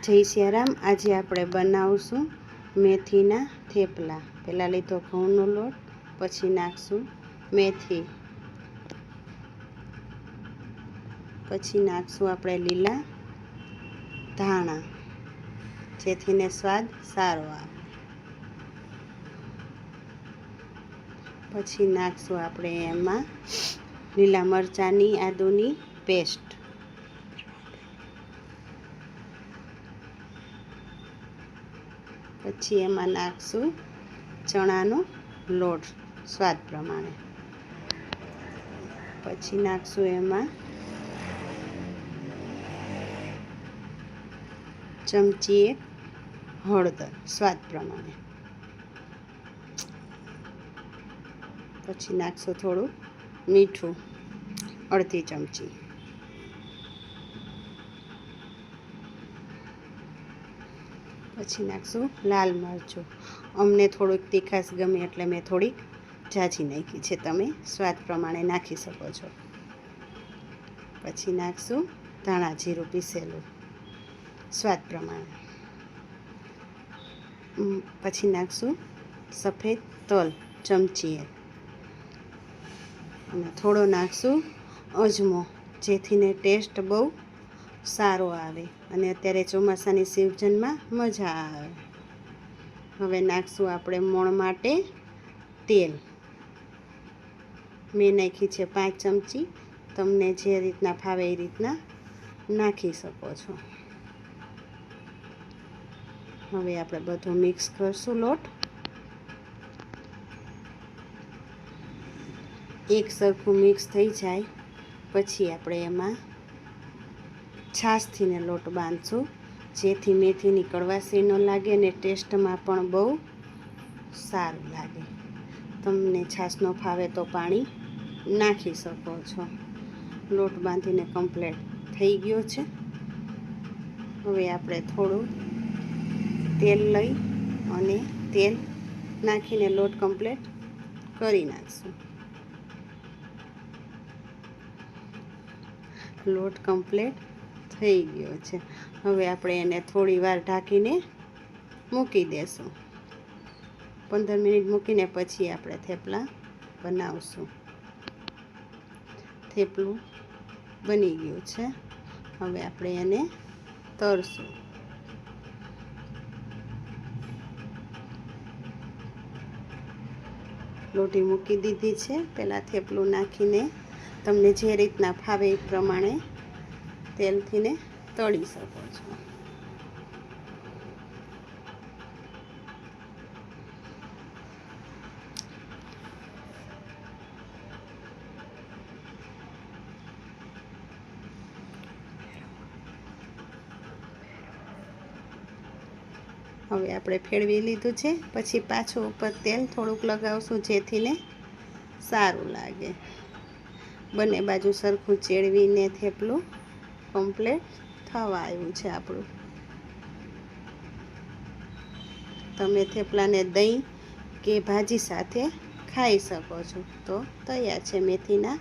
જય સિયારામ। આજે આપણે બનાવશું મેથીના થેપલા। પહેલાં લીધો ઘઉંનો લોટ, પછી નાખશું મેથી, પછી નાખશું આપણે લીલા ધાણા, જેથીને સ્વાદ સારો આવે। પછી નાખશું આપણે એમાં લીલા મરચાંની આદુની પેસ્ટ, પછી એમાં નાખશું ચણાનો લોટ સ્વાદ પ્રમાણે, પછી નાખશું એમાં ચમચી એક હળદર સ્વાદ પ્રમાણે, પછી નાખશું થોડું મીઠું અડધી ચમચી, પછી નાખશું લાલ મરચું। અમને થોડુંક તીખાશ ગમે એટલે મેં થોડીક ઝાઝી નાખી છે, તમે સ્વાદ પ્રમાણે નાખી શકો છો। પછી નાખશું ધાણા જીરું પીસેલું સ્વાદ પ્રમાણે, પછી નાખશું સફેદ તલ ચમચી એક, અને થોડો નાખશું અજમો, જેથીને ટેસ્ટ બહુ સારો આવે અને અત્યારે ચોમાસાની સિઝનમાં મજા આવે। હવે નાખશું આપણે મોણ માટે તેલ, મેં નાખી છે 5 ચમચી, તમને જે રીતના ફાવે એ રીતના નાખી શકો છો। હવે આપણે બધું મિક્સ કરશું લોટ, એક સરખું મિક્સ થઈ જાય પછી આપણે એમાં છાશથીને લોટ બાંધશું, જેથી મેથીની કડવાશી ન લાગે ને ટેસ્ટમાં પણ બહુ સારું લાગે। તમને છાશ ન ફાવે તો પાણી નાખી શકો છો। લોટ બાંધીને કમ્પ્લીટ થઈ ગયો છે। હવે આપણે થોડું તેલ લઈ અને તેલ નાખીને લોટ કમ્પ્લીટ કરી નાખશું। લોટ કમ્પ્લીટ થઈ ગયો છે। હવે આપણે એને થોડી વાર ઢાંકીને મૂકી દેશું। 15 મિનિટ મૂકીને પછી આપણે થેપલા બનાવશું। થેપલું બની ગયું છે। હવે આપણે એને તળશું। લોટી મૂકી દીધી છે। પહેલાં થેપલું નાખીને તમને જે રીતના ફાવે એ પ્રમાણે તેલથીને તળી શકો છો। હવે આપણે ફેરવી લીધું છે, પછી પાછું ઉપર તેલ થોડુંક લગાવશું, જેથીને સારું લાગે। બંને બાજુ સરખું ચેડવીને થેપલું કમ્પ્લીટ થવા આવ્યું છે આપણું। તમે થેપલાને દહીં કે ભાજી સાથે ખાઈ શકો છો। તો તૈયાર છે મેથીના